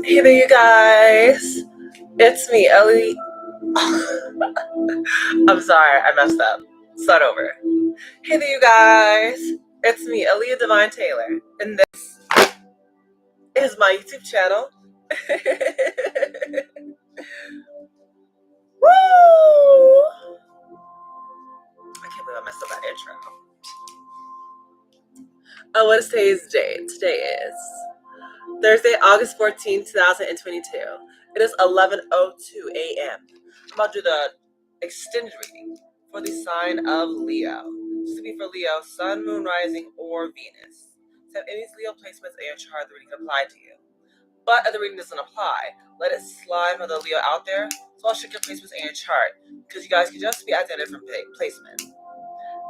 Hey there, you guys. It's me, Ellie. I'm sorry, I messed up. Start over. Hey there, you guys. It's me, Ellie Divine Taylor, and this is my YouTube channel. Woo! I can't believe I messed up that intro. Oh, what is today's date? Today is Thursday, August 14th, 2022. It is 11:02 a.m. I'm about to do the extended reading for the sign of Leo. This will be for Leo, Sun, Moon, Rising, or Venus. So if any Leo placements in your chart, the reading can apply to you. But if the reading doesn't apply, let it slide for the Leo out there. So I'll check your placements in your chart because you guys can just be acting different placement.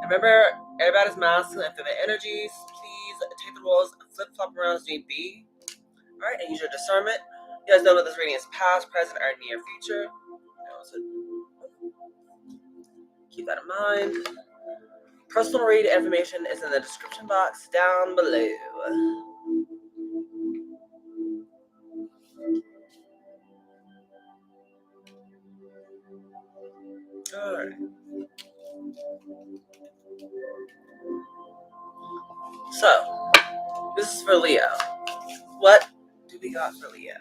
Remember, everybody's masculine and feminine energies. Please take the roles and flip-flop around as need be. Alright, and use your discernment. You guys know that this reading is past, present, or near future. So keep that in mind. Personal read information is in the description box down below. Alright. So, this is for Leo. What do we got for Leo?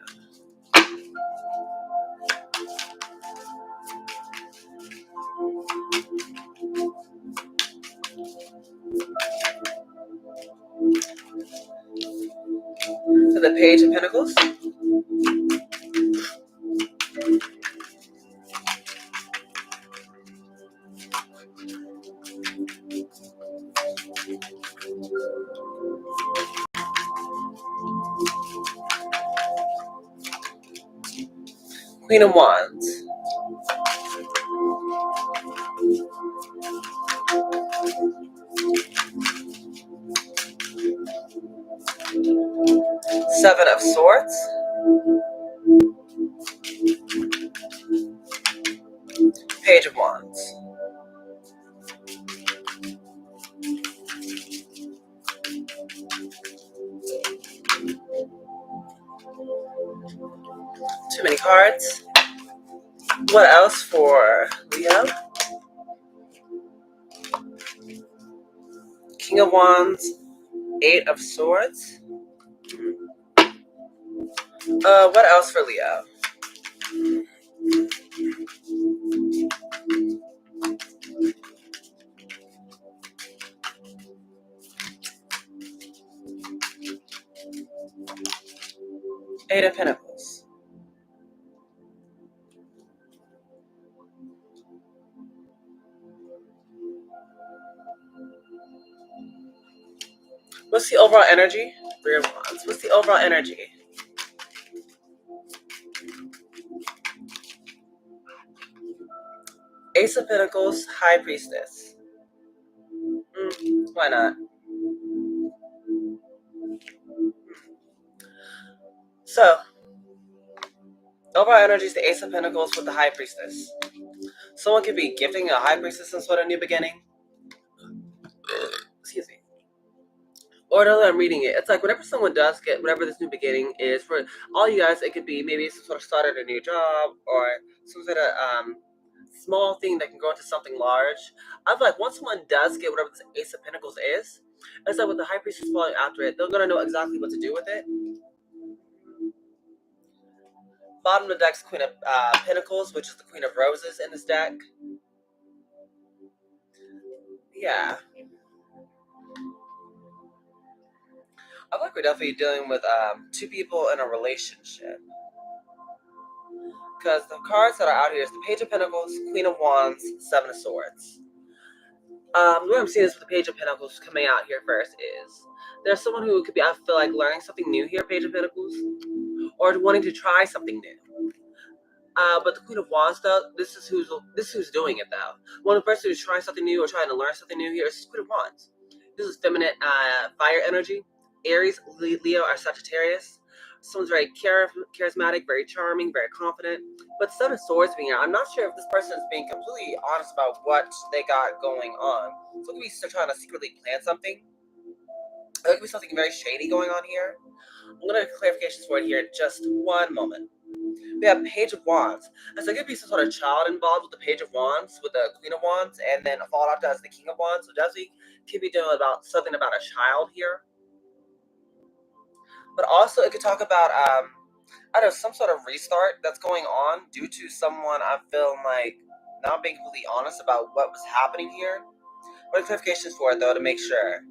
So the Page of Pentacles. Queen of Wands. Seven of Swords. Page of Wands. Too many cards. What else for Leo? King of Wands. Eight of Swords. What else for Leo? Eight of Pentacles. What's the overall energy? Three of Wands. What's the overall energy? Ace of Pentacles, High Priestess. Why not? So, overall energy is the Ace of Pentacles with the High Priestess. Someone could be gifting a High Priestess some sort of new beginning. Excuse me. Or now that I'm reading it, it's like whenever someone does get whatever this new beginning is, for all you guys, it could be maybe some sort of start at a new job or some sort of small thing that can grow into something large. I feel like once someone does get whatever this Ace of Pentacles is, it's like with the High Priestess falling after it, they're going to know exactly what to do with it. Bottom of the deck's Queen of Pentacles, which is the Queen of Roses in this deck. Yeah. I feel like we're definitely dealing with two people in a relationship. Because the cards that are out here is the Page of Pentacles, Queen of Wands, Seven of Swords. The way I'm seeing this with the Page of Pentacles coming out here first is there's someone who could be, I feel like, learning something new here, Page of Pentacles, or wanting to try something new. But the Queen of Wands, though, this is who's doing it, though. One person who's trying something new or trying to learn something new here is Queen of Wands. This is feminine fire energy. Aries, Leo, or Sagittarius. Someone's very charismatic, very charming, very confident. But Seven of Swords being here, I'm not sure if this person is being completely honest about what they got going on. So it could be trying to secretly plan something. There could be something very shady going on here. I'm gonna clarifications for it here in just one moment. We have Page of Wands. As there could be some sort of child involved with the Page of Wands, with the Queen of Wands, and then followed after as the King of Wands. So definitely could be doing about something about a child here. But also it could talk about I don't know, some sort of restart that's going on due to someone I'm feeling like not being completely honest about what was happening here. What clarifications for it though to make sure.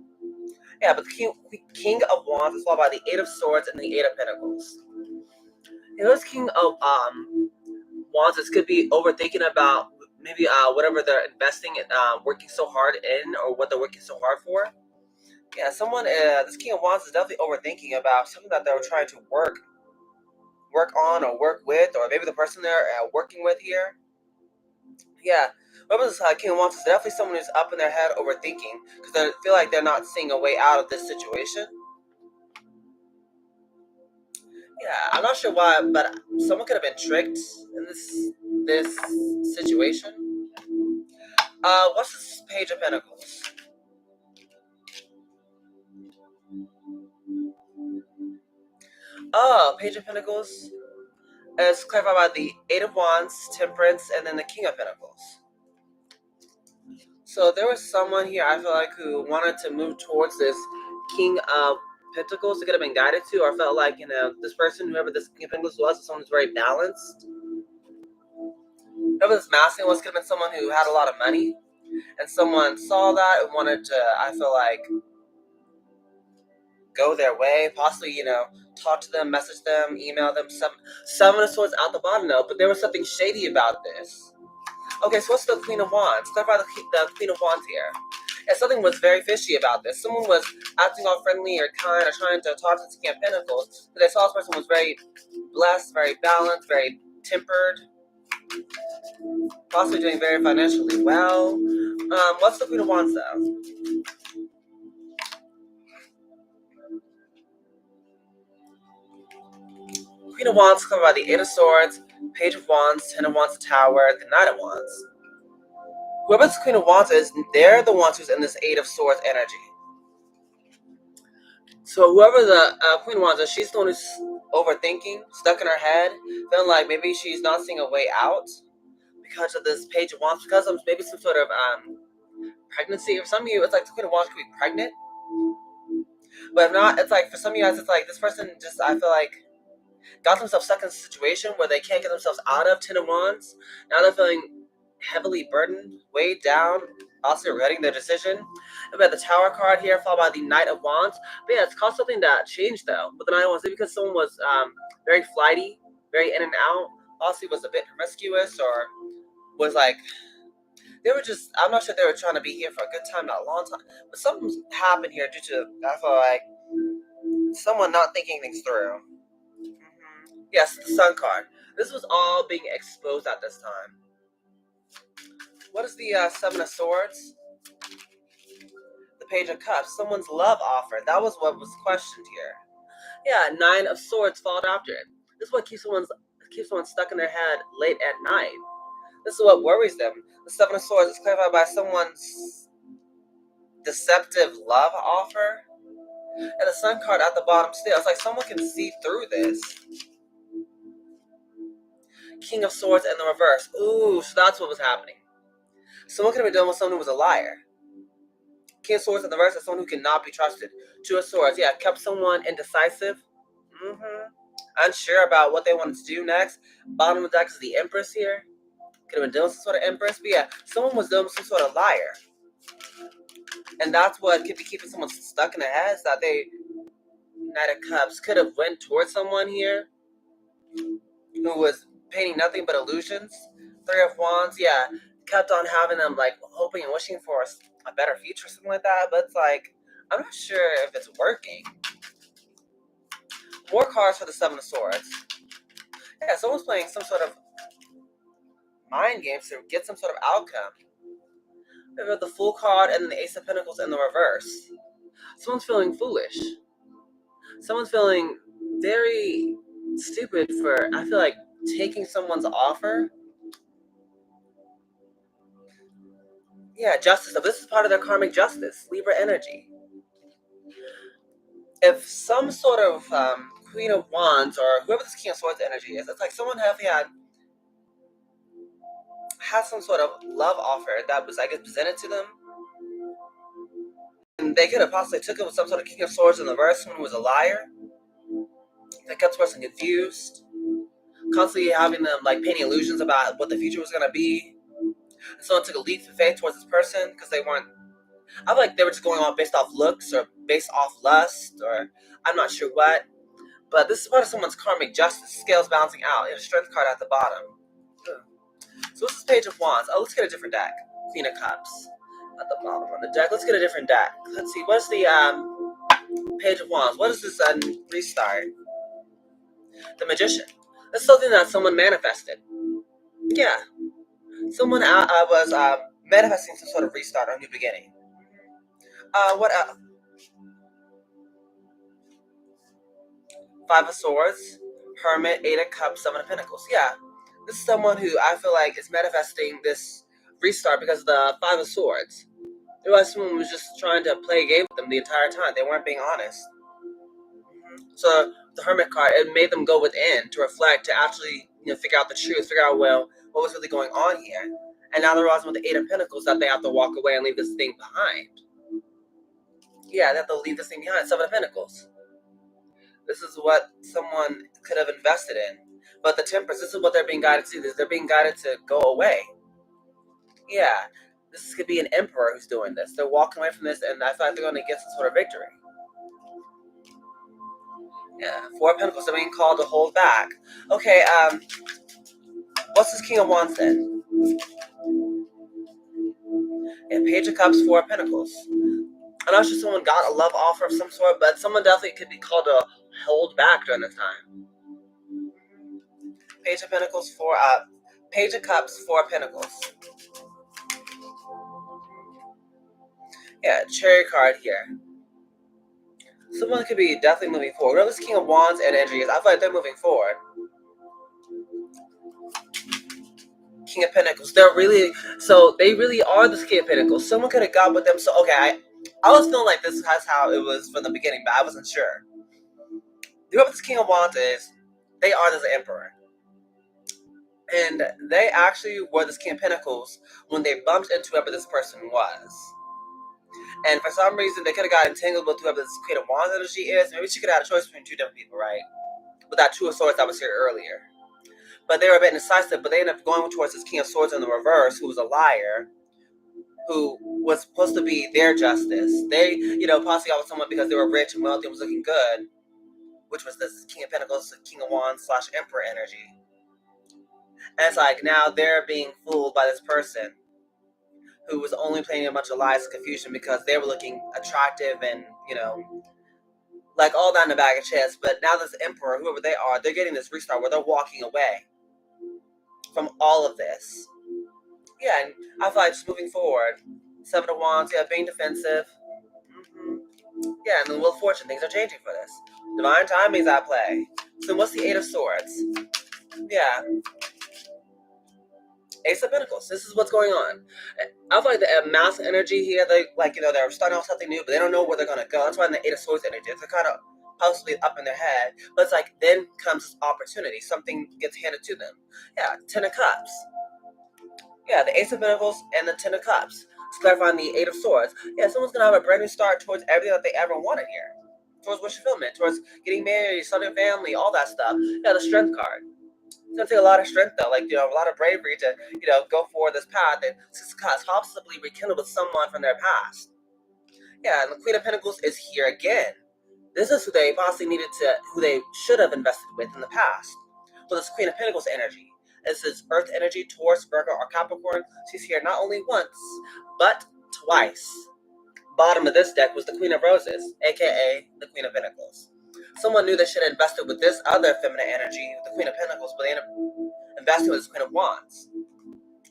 Yeah, but the King of Wands is followed by the Eight of Swords and the Eight of Pentacles. This King of Wands, this could be overthinking about maybe whatever they're investing in, working so hard in, or what they're working so hard for. Yeah, someone, this King of Wands is definitely overthinking about something that they're trying to work on or work with, or maybe the person they're working with here. Yeah, whoever this King of Wands is definitely someone who's up in their head overthinking because they feel like they're not seeing a way out of this situation. Yeah, I'm not sure why, but someone could have been tricked in this situation. What's this Page of Pentacles? Oh, Page of Pentacles is clarified by the Eight of Wands, Temperance, and then the King of Pentacles. So there was someone here I feel like who wanted to move towards this King of Pentacles. It could have been guided to, or felt like this person, whoever this King of Pentacles was someone who's very balanced. Whoever this masculine was, could have been someone who had a lot of money, and someone saw that and wanted to, I feel like, go their way, possibly, talk to them, message them, email them, some of the swords out the bottom though, but there was something shady about this. Okay, so what's the Queen of Wands? Clarify the Queen of Wands here. And something was very fishy about this. Someone was acting all friendly or kind or trying to talk to the King of Pentacles, but they saw this person was very blessed, very balanced, very tempered, possibly doing very financially well. What's the Queen of Wands though? Queen of Wands covered by the Eight of Swords, Page of Wands, Ten of Wands, Tower, the Knight of Wands. Whoever this Queen of Wands is, they're the ones who's in this Eight of Swords energy. So whoever the Queen of Wands is, she's the one who's overthinking, stuck in her head, feeling like maybe she's not seeing a way out because of this Page of Wands, because of maybe some sort of pregnancy. For some of you, it's like the Queen of Wands could be pregnant. But if not, it's like for some of you guys, it's like this person just, I feel like, got themselves stuck in a situation where they can't get themselves out of. Ten of Wands. Now they're feeling heavily burdened, weighed down, also regretting their decision. And we have the Tower card here, followed by the Knight of Wands. But yeah, it's caused something that changed though. But the Knight of Wands, maybe because someone was very flighty, very in and out, possibly was a bit promiscuous, or was like, they were just, I'm not sure if they were trying to be here for a good time, not a long time. But something's happened here due to, I feel like, someone not thinking things through. Yes, the Sun card. This was all being exposed at this time. What is the Seven of Swords? The Page of Cups. Someone's love offer. That was what was questioned here. Yeah, Nine of Swords followed after it. This is what keeps someone stuck in their head late at night. This is what worries them. The Seven of Swords is clarified by someone's deceptive love offer. And the Sun card at the bottom still. It's like someone can see through this. King of Swords in the reverse. Ooh, so that's what was happening. Someone could have been dealing with someone who was a liar. King of Swords in the reverse is someone who cannot be trusted. Two of Swords, yeah, kept someone indecisive. Unsure about what they wanted to do next. Bottom of the deck is the Empress here. Could have been dealing with some sort of Empress, but yeah, someone was dealing with some sort of liar. And that's what could be keeping someone stuck in their heads, that they, Knight of Cups, could have went towards someone here who was painting nothing but illusions. Three of Wands, yeah, kept on having them like hoping and wishing for a better future or something like that, but it's like, I'm not sure if it's working. More cards for the Seven of Swords. Yeah, someone's playing some sort of mind games to get some sort of outcome. We have the Fool card and then the Ace of Pentacles in the reverse. Someone's feeling foolish. Someone's feeling very stupid for, I feel like, taking someone's offer. Yeah, justice. So this is part of their karmic justice. Libra energy. if some sort of Queen of Wands or whoever this King of Swords energy is, it's like someone had some sort of love offer that was, I guess, presented to them. And they could have possibly took it with some sort of King of Swords in the reverse, someone who was a liar. That kept the person confused, constantly having them like painting illusions about what the future was going to be. And someone took a leap of faith towards this person because they weren't. I feel like they were just going on based off looks or based off lust, or I'm not sure what. But this is part of someone's karmic justice, scales balancing out. You have a strength card at the bottom. So what's this Page of Wands? Oh, let's get a different deck. Queen of Cups at the bottom of the deck. Let's get a different deck. Let's see. What's the Page of Wands? What is this restart? The Magician. That's something that someone manifested. Yeah. Someone was manifesting some sort of restart or new beginning. What else? Five of Swords, Hermit, Eight of Cups, Seven of Pentacles. Yeah. This is someone who I feel like is manifesting this restart because of the Five of Swords. It was someone who was just trying to play a game with them the entire time. They weren't being honest. So the Hermit card, it made them go within to reflect, to actually figure out the truth, figure out, well, what was really going on here. And now they're realizing with the Eight of Pentacles that they have to walk away and leave this thing behind. Yeah, they have to leave this thing behind. Seven of Pentacles. This is what someone could have invested in. But the Temperance, this is what they're being guided to do. They're being guided to go away. Yeah, this could be an emperor who's doing this. They're walking away from this, and I feel like they're going to get some sort of victory. Yeah, Four of Pentacles, they're being called to hold back. Okay, what's this King of Wands then? Yeah, Page of Cups, Four of Pentacles. I'm not sure someone got a love offer of some sort, but someone definitely could be called to hold back during this time. Page of Pentacles, Page of Cups, Four of Pentacles. Yeah, Chariot card here. Someone could be definitely moving forward. Whatever this King of Wands and energy is, I feel like they're moving forward. King of Pentacles. They really are this King of Pentacles. Someone could have got with them. So okay, I was feeling like this is how it was from the beginning, but I wasn't sure. Whoever this King of Wands is, they are this Emperor. And they actually were this King of Pentacles when they bumped into whoever this person was. And for some reason, they could have got entangled with whoever this Queen of Wands energy is. Maybe she could have had a choice between two different people, right? With that Two of Swords that was here earlier. But they were a bit indecisive, but they ended up going towards this King of Swords in the reverse, who was a liar, who was supposed to be their justice. They, possibly got with someone because they were rich and wealthy and was looking good, which was this King of Pentacles, King of Wands / Emperor energy. And it's like now they're being fooled by this person who was only playing a bunch of lies and confusion because they were looking attractive and, like all that in a bag of chips. But now this Emperor, whoever they are, they're getting this restart where they're walking away from all of this. Yeah, and I feel like just moving forward. Seven of Wands, yeah, being defensive. Yeah, and the Wheel of Fortune, things are changing for this. Divine timing's at play. So what's the Eight of Swords? Yeah. Ace of Pentacles. This is what's going on. I feel like the mass energy here, they're starting off something new, but they don't know where they're going to go. That's why in the Eight of Swords energy, they're kind of possibly up in their head. But it's like, then comes opportunity. Something gets handed to them. Yeah, Ten of Cups. Yeah, the Ace of Pentacles and the Ten of Cups. It's clarifying the Eight of Swords. Yeah, someone's going to have a brand new start towards everything that they ever wanted here. Towards wish fulfillment, towards getting married, starting a family, all that stuff. Yeah, the Strength card. It's going to take a lot of strength, though. Like, a lot of bravery to, go for this path and possibly rekindle with someone from their past. Yeah, and the Queen of Pentacles is here again. This is who they possibly who they should have invested with in the past. Well, this Queen of Pentacles energy. This is Earth energy, Taurus, Virgo, or Capricorn. She's here not only once, but twice. Bottom of this deck was the Queen of Roses, aka the Queen of Pentacles. Someone knew they should have invested with this other feminine energy, the Queen of Pentacles, but they ended up investing with this Queen of Wands.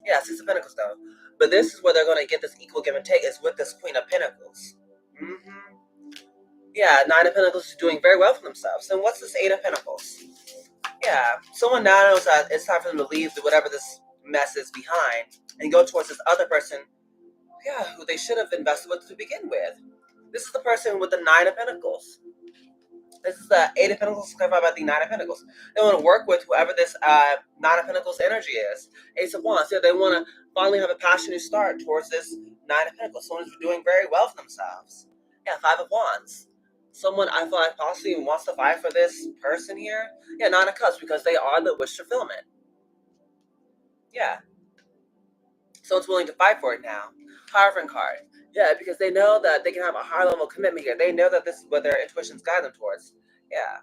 Yeah, Six of Pentacles though. But this is where they're going to get this equal give and take, is with this Queen of Pentacles. Yeah, Nine of Pentacles is doing very well for themselves. And what's this Eight of Pentacles? Yeah, someone now knows that it's time for them to leave whatever this mess is behind and go towards this other person, yeah, who they should have invested with to begin with. This is the person with the Nine of Pentacles. This is the Eight of Pentacles clarified by the Nine of Pentacles. They want to work with whoever this Nine of Pentacles energy is. Ace of Wands. Yeah, they want to finally have a passionate start towards this Nine of Pentacles. Someone who's doing very well for themselves. Yeah, Five of Wands. Someone I feel like possibly wants to fight for this person here. Yeah, Nine of Cups, because they are the wish fulfillment. Yeah. Someone's willing to fight for it now. Hierophant card. Yeah, because they know that they can have a high level of commitment here. They know that this is what their intuitions guide them towards. Yeah.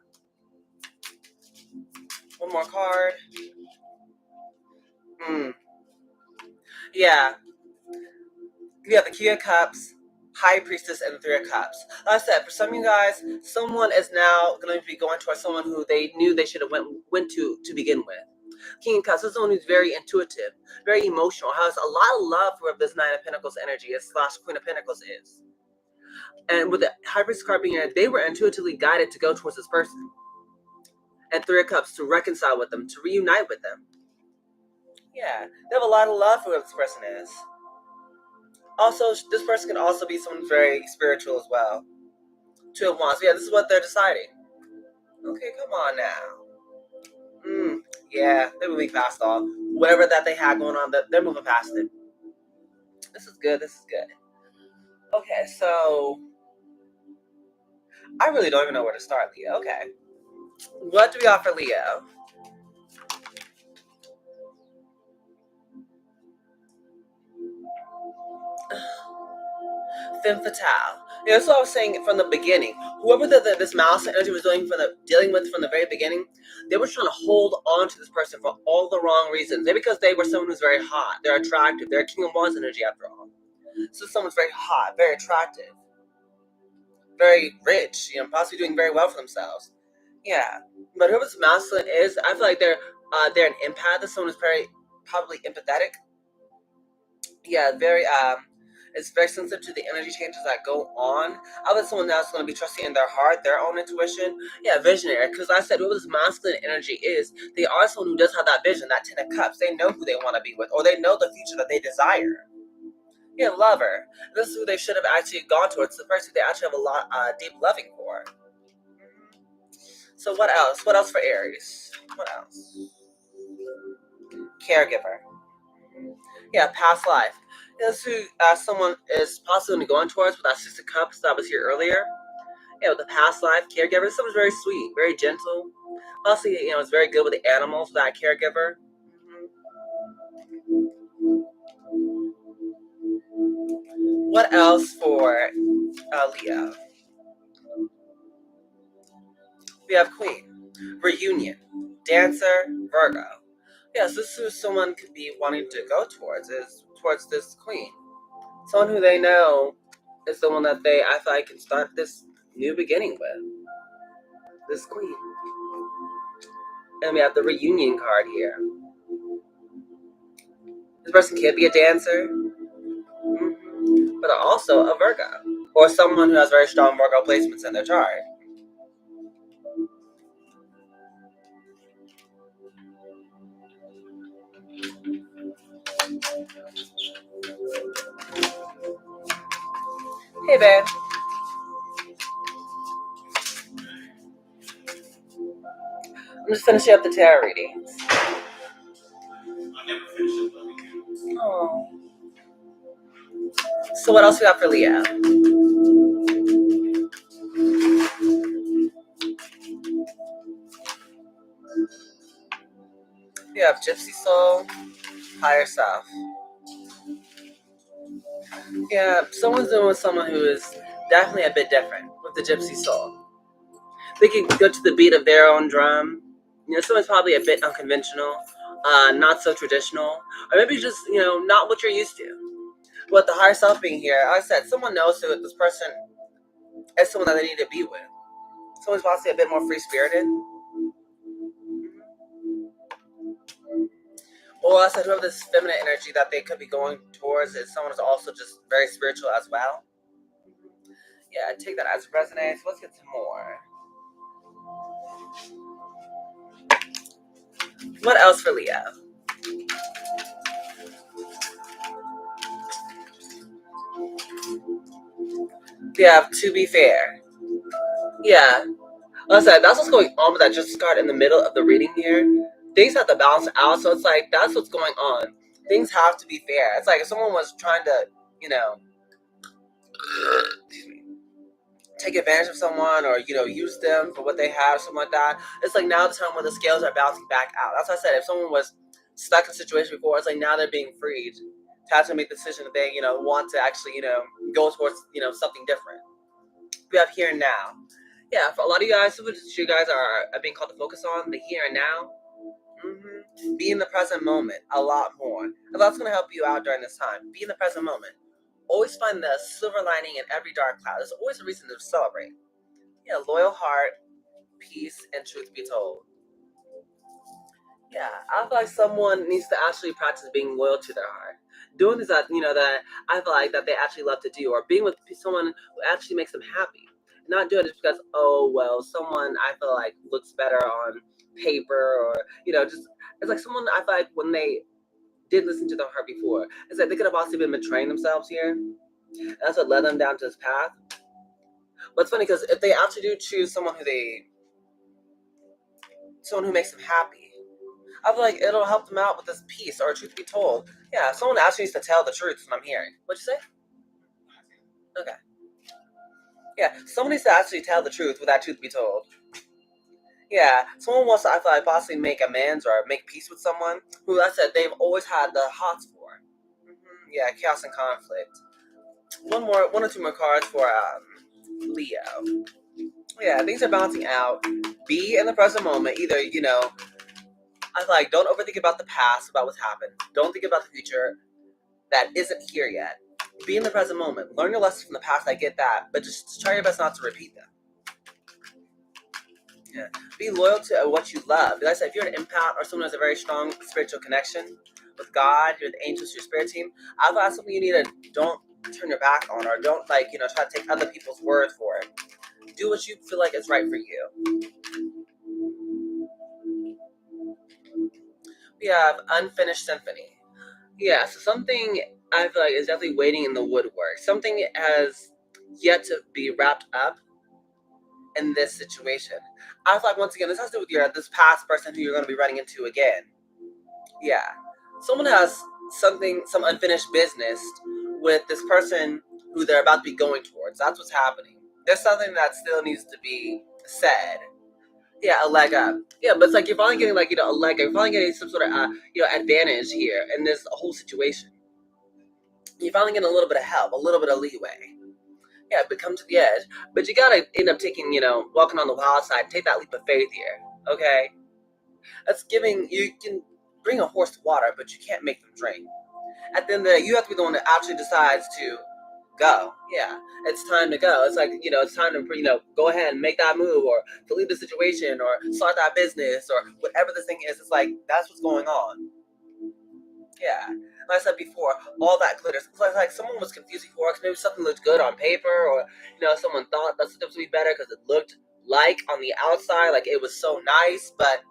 One more card. Yeah. We have the King of Cups, High Priestess, and the Three of Cups. Like I said, for some of you guys, someone is now going to be going towards someone who they knew they should have went to begin with. King of Cups is someone who's very intuitive, very emotional, has a lot of love for this Nine of Pentacles energy / Queen of Pentacles is. And with the High Priestess card being here, they were intuitively guided to go towards this person. And Three of Cups to reconcile with them, to reunite with them. Yeah, they have a lot of love for who this person is. Also, this person can also be someone very spiritual as well. Two of Wands. Yeah, this is what they're deciding. Okay, come on now. Yeah, they're moving past all. Whatever that they had going on, they're moving past it. This is good. This is good. Okay, so I really don't even know where to start, Leo. Okay. What do we offer Leo? Femme fatale. Yeah, that's what I was saying from the beginning. Whoever this mouse energy was dealing with from the very beginning, they were trying to hold on to this person for all the wrong reasons. Maybe because they were someone who's very hot, they're attractive, they're King of Wands energy after all. So someone's very hot, very attractive, very rich, possibly doing very well for themselves. Yeah, but whoever this masculine is, I feel like they're an empath. This someone who's very probably empathetic. Yeah, very it's very sensitive to the energy changes that go on. I was someone that's going to be trusting in their heart, their own intuition. Yeah, visionary. Because like I said, whoever this masculine energy is, they are someone who does have that vision, that Ten of Cups. They know who they want to be with, or they know the future that they desire. Yeah, lover. This is who they should have actually gone towards. The person they actually have a lot deep loving for. So what else? What else for Aries? What else? Caregiver. Yeah, past life. This is who someone is possibly going towards with that Six of Cups that was here earlier. Yeah, with the past life caregiver. Someone's very sweet, very gentle. Also, it's very good with the animals, that caregiver. What else for Leo? We have Queen, Reunion, Dancer, Virgo. Yes, this is who someone could be wanting to go towards, is towards this Queen. Someone who they know is the one that I feel like can start this new beginning with. This Queen. And we have the Reunion card here. This person can be a dancer, but also a Virgo. Or someone who has very strong Virgo placements in their chart. Hey, babe. I'm just finishing up the tarot readings. Oh. So what else we got for Leo? We have Gypsy Soul, Higher Self. Yeah, someone's doing with someone who is definitely a bit different with the Gypsy Soul. They can go to the beat of their own drum. Someone's probably a bit unconventional, not so traditional, or maybe just, not what you're used to. With the higher self being here, like I said, someone knows who this person is, someone that they need to be with. Someone's possibly a bit more free-spirited. Or I said, whoever this feminine energy that they could be going towards is someone who's also just very spiritual as well. Yeah, take that as resonates. Let's get some more. What else for Leo? We have To Be Fair. Yeah. Like I said, that's what's going on with that just card in the middle of the reading here. Things have to balance out, so it's like that's what's going on. Things have to be fair. It's like if someone was trying to, you know, excuse me, take advantage of someone or use them for what they have, or something like that. It's like now the time when the scales are bouncing back out. That's what I said. If someone was stuck in a situation before, it's like now they're being freed to have to make the decision that they want to actually go towards something different. We have here and now. Yeah, for a lot of you guys, what you guys are being called to focus on the here and now. Be in the present moment a lot more. And that's going to help you out during this time. Be in the present moment. Always find the silver lining in every dark cloud. There's always a reason to celebrate. Yeah, loyal heart, peace, and truth be told. Yeah, I feel like someone needs to actually practice being loyal to their heart. Doing things that that I feel like that they actually love to do, or being with someone who actually makes them happy. Not doing it just because someone I feel like looks better on paper, or just it's like someone I feel like when they did listen to their heart before, it's like they could have also been betraying themselves here. That's what led them down to this path. But it's funny because if they actually do choose someone who makes them happy, I feel like it'll help them out with this peace, or truth be told. Yeah, someone actually needs to tell the truth from what I'm hearing. What'd you say? Okay. Yeah, someone needs to actually tell the truth with that truth be told. Yeah, someone wants to, I feel like, possibly make amends or make peace with someone who, I said, they've always had the hots for. Yeah, chaos and conflict. One or two more cards for Leo. Yeah, things are balancing out. Be in the present moment. Either, I feel like don't overthink about the past, about what's happened. Don't think about the future that isn't here yet. Be in the present moment. Learn your lessons from the past, I get that, but just try your best not to repeat them. Yeah. Be loyal to what you love. Like I said, if you're an empath or someone who has a very strong spiritual connection with God, you're the angels, your spirit team, I thought that's something you need to don't turn your back on, or don't try to take other people's word for it. Do what you feel like is right for you. We have Unfinished Symphony. Yeah, so something I feel like is definitely waiting in the woodwork. Something has yet to be wrapped up in this situation. I feel like, once again, this has to do with this past person who you're going to be running into again. Yeah. Someone has some unfinished business with this person who they're about to be going towards. That's what's happening. There's something that still needs to be said. Yeah, a leg up. Yeah, but it's like you're finally getting a leg up. You're finally getting some sort of advantage here in this whole situation. You're finally getting a little bit of help, a little bit of leeway. Yeah, but come to the edge. But you gotta end up taking, walking on the wild side. Take that leap of faith here. Okay? That's giving, you can bring a horse to water, but you can't make them drink. At the end of the day, you have to be the one that actually decides to go. Yeah, it's time to go. It's like, it's time to, go ahead and make that move, or to leave the situation, or start that business, or whatever the thing is. It's like, that's what's going on. Yeah. Like I said before, all that glitters. It's like someone was confused before because maybe something looked good on paper, or someone thought that stuff would be better because it looked like on the outside, like it was so nice. But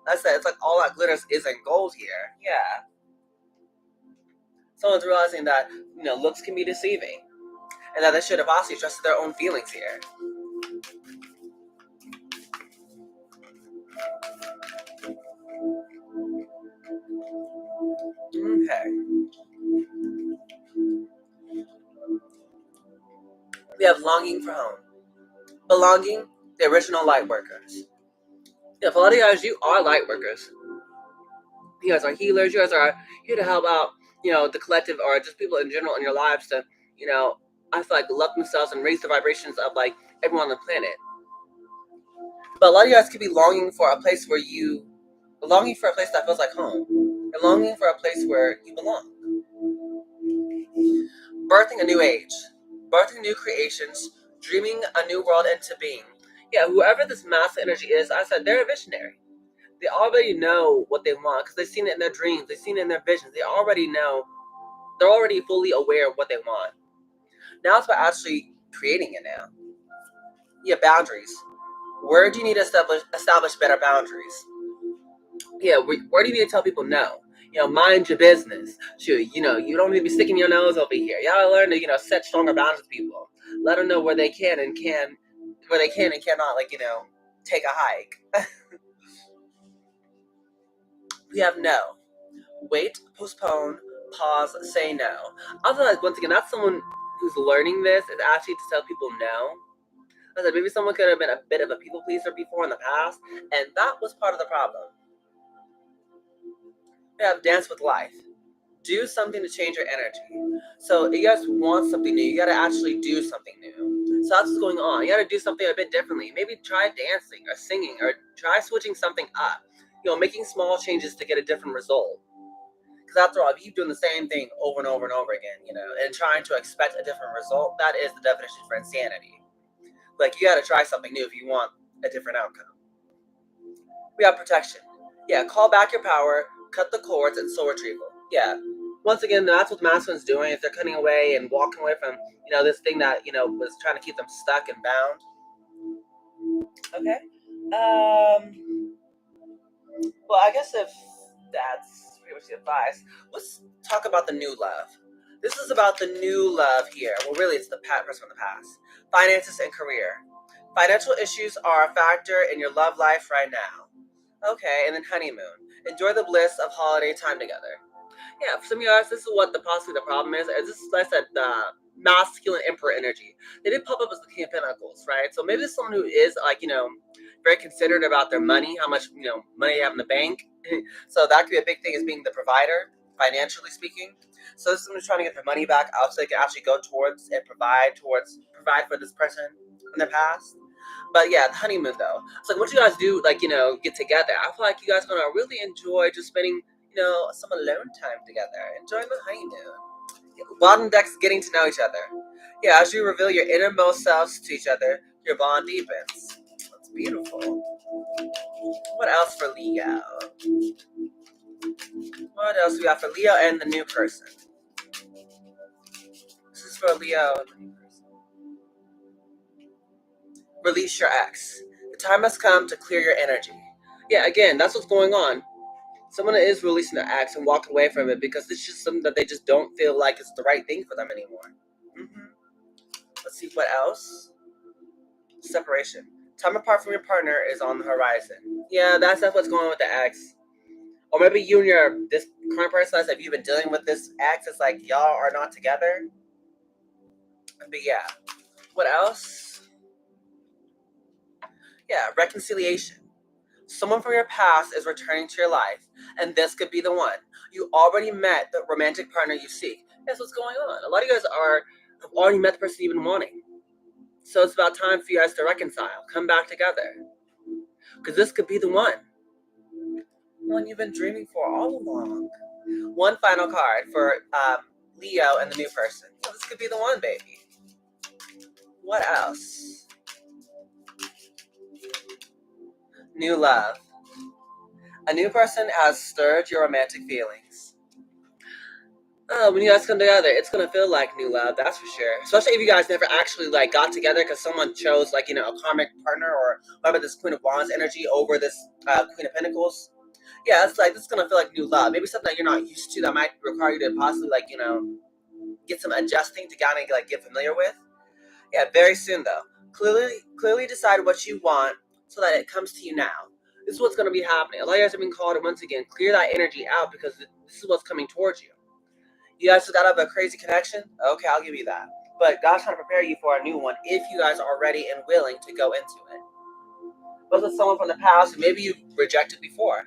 like I said, it's like all that glitters isn't gold here. Yeah. Someone's realizing that looks can be deceiving, and that they should have also trusted their own feelings here. Okay. We have longing for home. Belonging, the original light workers. Yeah, for a lot of you guys, you are light workers. You guys are healers. You guys are here to help out, the collective, or just people in general in your lives to, I feel like love themselves and raise the vibrations of like everyone on the planet. But a lot of you guys could be longing for a place that feels like home, and longing for a place where you belong. Birthing a new age, birthing new creations, dreaming a new world into being. Yeah, whoever this massive energy is, I said they're a visionary. They already know what they want because they've seen it in their dreams. They've seen it in their visions. They already know. They're already fully aware of what they want. Now it's about actually creating it now. Yeah, boundaries. Where do you need to establish better boundaries? Yeah, where do you need to tell people no? Mind your business. Shoot, you don't need to be sticking your nose over here. You gotta learn to, set stronger boundaries with people. Let them know where they can and cannot, take a hike. We have no. Wait, postpone, pause, say no. I feel like, once again, that's someone who's learning this is actually to tell people no. I said maybe someone could have been a bit of a people pleaser before in the past, and that was part of the problem. We have dance with life. Do something to change your energy. So you guys want something new, you gotta actually do something new. So that's what's going on. You gotta do something a bit differently. Maybe try dancing or singing or try switching something up. Making small changes to get a different result. Because after all, if you keep doing the same thing over and over and over again, and trying to expect a different result, that is the definition for insanity. Like, you gotta try something new if you want a different outcome. We have protection. Yeah, call back your power, cut the cords, and soul retrieval. Yeah. Once again, that's what the masculine's doing. If they're cutting away and walking away from, this thing that, was trying to keep them stuck and bound. Okay. Well, I guess if that's pretty much the advice, let's talk about the new love. This is about the new love here. Well, really, it's the person from the past. Finances and career. Financial issues are a factor in your love life right now. Okay, and then honeymoon. Enjoy the bliss of holiday time together. Yeah, for some of you guys, this is what possibly the problem is. This is, like I said, the masculine emperor energy. They did pop up as the King of Pentacles, right? So maybe it's someone who is very considerate about their money, how much money they have in the bank. So that could be a big thing, is being the provider, financially speaking. So this is someone who's trying to get their money back out so they can actually go towards and provide for this person in the past. But yeah, the honeymoon though. So once you guys do get together, I feel like you guys are gonna really enjoy just spending some alone time together, enjoying the honeymoon. Bottom deck's getting to know each other. Yeah, as you reveal your innermost selves to each other, your bond deepens. That's beautiful. What else for Leo? What else we got for Leo and the new person? This is for Leo and the new person. Release your ex. The time has come to clear your energy. Yeah, again, that's what's going on. Someone is releasing their ex and walking away from it because it's just something that they just don't feel like it's the right thing for them anymore. Let's see what else. Separation. Time apart from your partner is on the horizon. Yeah, that's what's going on with the ex. Or maybe you and this current person, if you've been dealing with this ex, it's like y'all are not together. But yeah. What else? Yeah, reconciliation. Someone from your past is returning to your life, and this could be the one. You already met the romantic partner you seek. That's what's going on. A lot of you guys have already met the person you've been wanting. So it's about time for you guys to reconcile, come back together. Because this could be the one. One you've been dreaming for all along. One final card for Leo and the new person. So this could be the one, baby. What else? New love. A new person has stirred your romantic feelings. When you guys come together, it's gonna feel like new love, that's for sure. Especially if you guys never actually got together because someone chose a karmic partner, or whatever, this Queen of Wands energy over this Queen of Pentacles. Yeah, it's this is gonna feel like new love. Maybe something that you're not used to that might require you to possibly get some adjusting to kind of get familiar with. Yeah, very soon though. Clearly decide what you want so that it comes to you now. This is what's gonna be happening. A lot of you guys have been called to, once again, clear that energy out because this is what's coming towards you. You guys got to have a crazy connection? Okay, I'll give you that. But God's trying to prepare you for a new one if you guys are ready and willing to go into it. But with someone from the past who maybe you rejected before.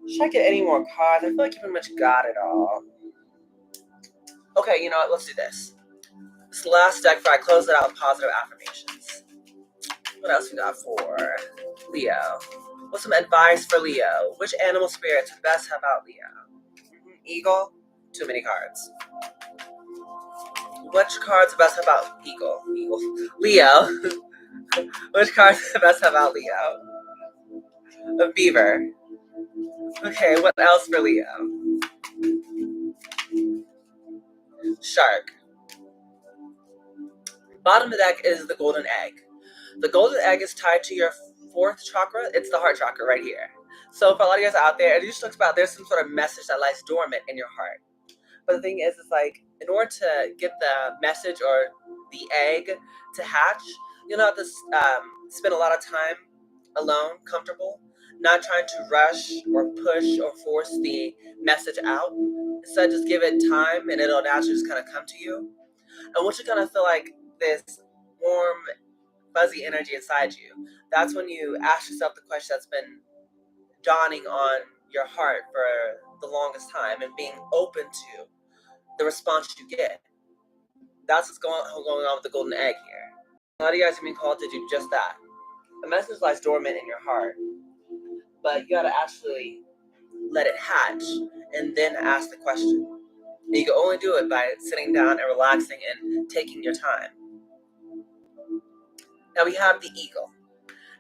Should I get any more cards? I feel like you pretty much got it all. Okay, you know what? Let's do this. This is the last deck before I close it out with positive affirmations. What else we got for Leo? What's some advice for Leo? Which animal spirits would best help out Leo? Eagle? Too many cards. Which cards best help out Eagle? Leo. Which cards best help out Leo? A beaver. Okay, what else for Leo? Shark. Bottom of the deck is the golden egg. The golden egg is tied to your fourth chakra. It's the heart chakra right here. So for a lot of you guys out there, it just looks about there's some sort of message that lies dormant in your heart. But the thing is, it's in order to get the message or the egg to hatch, you'll have to spend a lot of time alone, comfortable, not trying to rush or push or force the message out. Instead, just give it time and it'll naturally just kind of come to you. And once you kind of feel like this warm, fuzzy energy inside you, that's when you ask yourself the question that's been dawning on your heart for the longest time and being open to the response you get. That's what's going on with the golden egg here. A lot of you guys are being called to do just that. The message lies dormant in your heart, but you gotta actually let it hatch and then ask the question. And you can only do it by sitting down and relaxing and taking your time. Now we have the eagle.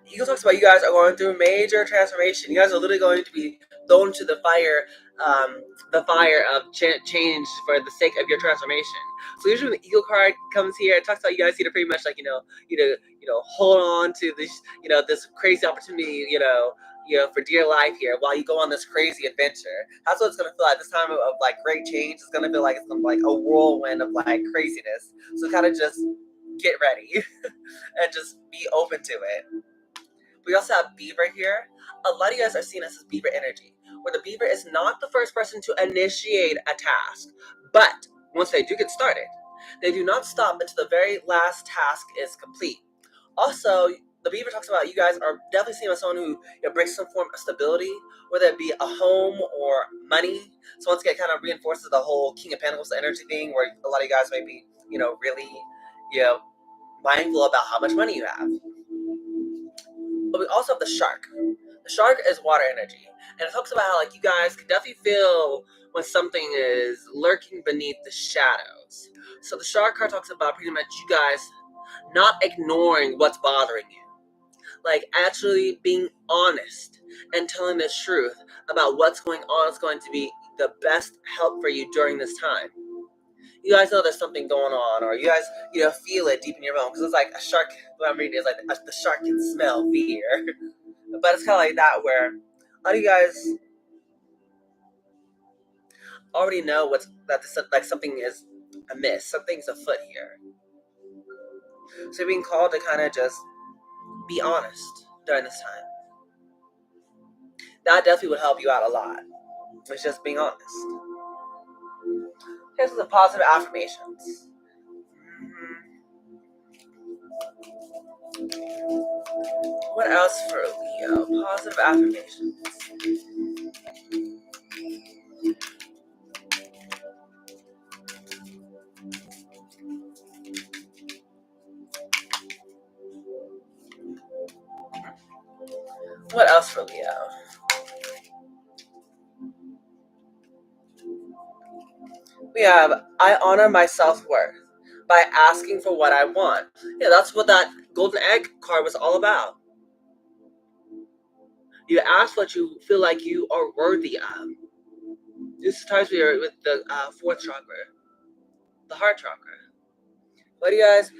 The eagle talks about you guys are going through major transformation. You guys are literally going to be thrown to the fire of change for the sake of your transformation. So usually when the eagle card comes here, it talks about you guys need to pretty much like hold on to this this crazy opportunity for dear life here while you go on this crazy adventure. That's what it's gonna feel like. This time of like great change, it's gonna feel like it's gonna be like a whirlwind of like craziness. So kind of just get ready and just be open to it. We also have Beaver here. A lot of you guys are seeing this as Beaver energy, where the Beaver is not the first person to initiate a task, but once they do get started, they do not stop until the very last task is complete. Also, the Beaver talks about you guys are definitely seen as someone who brings some form of stability, whether it be a home or money. So once again, it kind of reinforces the whole King of Pentacles energy thing, where a lot of you guys may be, really, mindful about how much money you have. But we also have the shark. The shark is water energy, and it talks about how like you guys can definitely feel when something is lurking beneath the shadows. So the shark card talks about pretty much you guys not ignoring what's bothering you, like actually being honest and telling the truth about what's going on is going to be the best help for you during this time. You guys know there's something going on, or you guys, feel it deep in your bones. Because it's like a shark, what I'm reading is like the shark can smell fear. But it's kind of like that, where a lot of you guys already know like something is amiss, something's afoot here. So you're being called to kind of just be honest during this time. That definitely would help you out a lot. It's just being honest. Here's some positive affirmations. What else for Leo? Positive affirmations. What else for Leo? We have, I honor my self-worth by asking for what I want. Yeah, that's what that golden egg card was all about. You ask what you feel like you are worthy of. This ties with the fourth chakra, the heart chakra. But you guys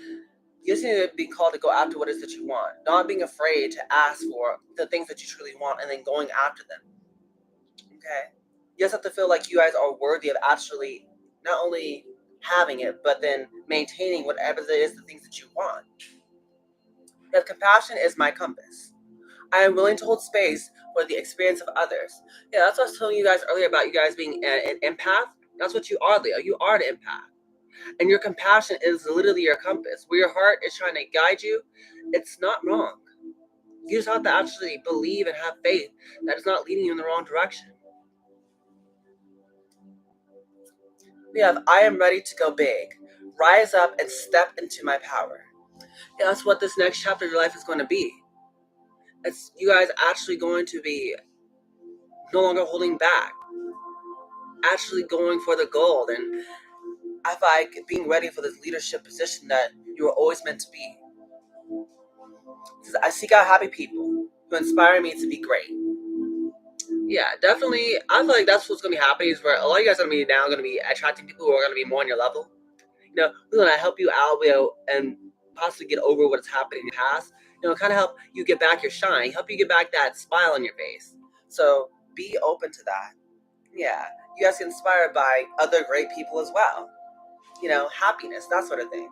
need to be called to go after what it is that you want, not being afraid to ask for the things that you truly want and then going after them. Okay? You guys have to feel like you guys are worthy of actually not only having it, but then maintaining whatever it is, the things that you want. That compassion is my compass. I am willing to hold space for the experience of others. Yeah, that's what I was telling you guys earlier about you guys being an empath. That's what you are, Leo. You are an empath. And your compassion is literally your compass. Where your heart is trying to guide you, it's not wrong. You just have to actually believe and have faith that it's not leading you in the wrong direction. We have, I am ready to go big. Rise up and step into my power. Yeah, that's what this next chapter of your life is going to be. It's you guys actually going to be no longer holding back, actually going for the gold, and I like being ready for this leadership position that you were always meant to be. I seek out happy people who inspire me to be great. Yeah, definitely. I feel like that's what's going to be happening is where a lot of you guys are going to be now going to be attracting people who are going to be more on your level. Who's going to help you out, and possibly get over what's happened in the past. Kind of help you get back your shine, help you get back that smile on your face. So be open to that. Yeah, you guys get inspired by other great people as well. Happiness, that sort of thing.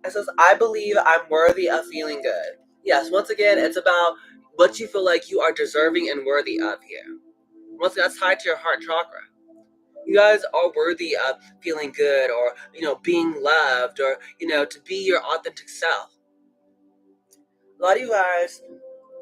It says, I believe I'm worthy of feeling good. Yes, once again, it's about what you feel like you are deserving and worthy of here. Once again, that's tied to your heart chakra. You guys are worthy of feeling good, or being loved, or to be your authentic self. A lot of you guys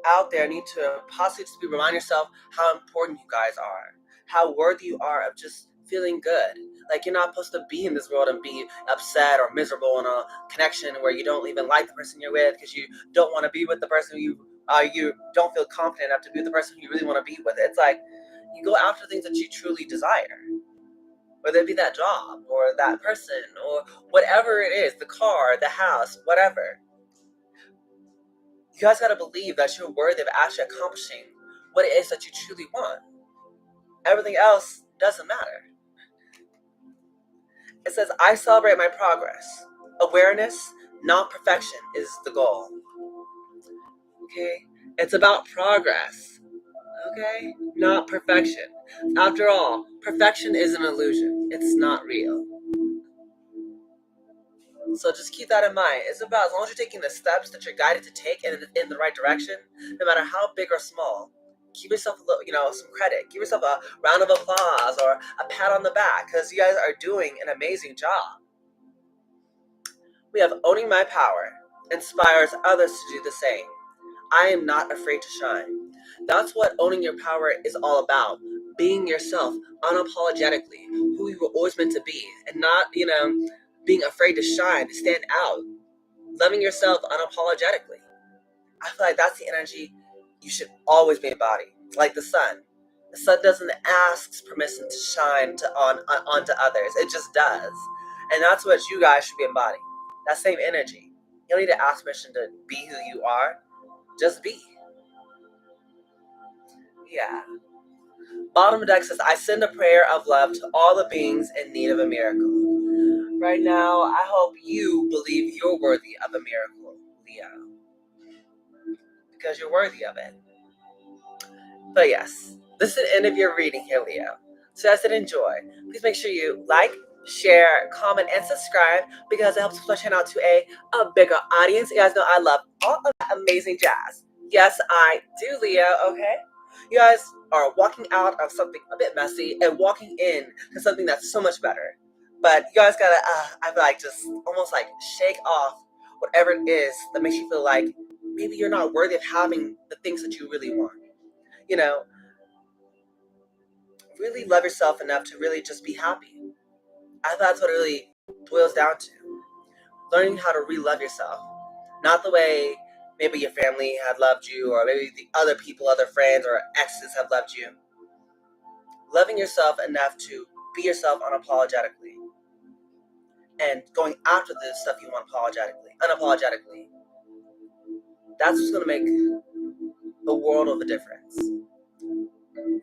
out there need to possibly just remind yourself how important you guys are, how worthy you are of just feeling good. Like, you're not supposed to be in this world and be upset or miserable in a connection where you don't even like the person you're with because you don't want to be with the person who you don't feel confident enough to be with the person who you really want to be with. It's like you go after things that you truly desire, whether it be that job or that person or whatever it is, the car, the house, whatever. You guys got to believe that you're worthy of actually accomplishing what it is that you truly want. Everything else doesn't matter. It says, I celebrate my progress. Awareness, not perfection, is the goal. Okay? It's about progress. Okay? Not perfection. After all, perfection is an illusion. It's not real. So just keep that in mind. It's about, as long as you're taking the steps that you're guided to take in the right direction, no matter how big or small, give yourself a little, some credit. Give yourself a round of applause or a pat on the back, because you guys are doing an amazing job. We have owning my power inspires others to do the same. I am not afraid to shine. That's what owning your power is all about. Being yourself unapologetically, who you were always meant to be, and not, being afraid to shine, to stand out. Loving yourself unapologetically. I feel like that's the energy you should always be embodying. Like the sun. The sun doesn't ask permission to shine onto others. It just does. And that's what you guys should be embodying. That same energy. You don't need to ask permission to be who you are. Just be. Yeah. Bottom deck says, I send a prayer of love to all the beings in need of a miracle. Right now, I hope you believe you're worthy of a miracle, Leo. Because you're worthy of it. But yes, this is the end of your reading here, Leo. So as I enjoy, please make sure you like, share, comment, and subscribe, because it helps push my channel out to a bigger audience. You guys know I love all of that amazing jazz. Yes, I do, Leo, okay? You guys are walking out of something a bit messy and walking in to something that's so much better. But you guys gotta, I feel like, just almost like shake off whatever it is that makes you feel like maybe you're not worthy of having the things that you really want. Really love yourself enough to really just be happy. I thought that's what it really boils down to. Learning how to re-love yourself. Not the way maybe your family had loved you, or maybe the other people, other friends, or exes have loved you. Loving yourself enough to be yourself unapologetically. And going after the stuff you want unapologetically. That's what's going to make a world of a difference.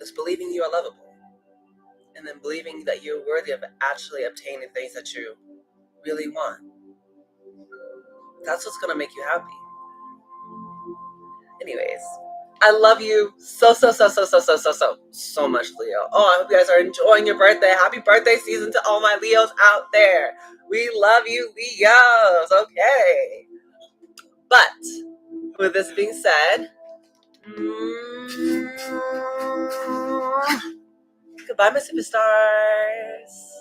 It's believing you are lovable. And then believing that you're worthy of actually obtaining things that you really want. That's what's going to make you happy. Anyways, I love you so much, Leo. Oh, I hope you guys are enjoying your birthday. Happy birthday season to all my Leos out there. We love you, Leos. Okay. But with this being said, goodbye, my superstars.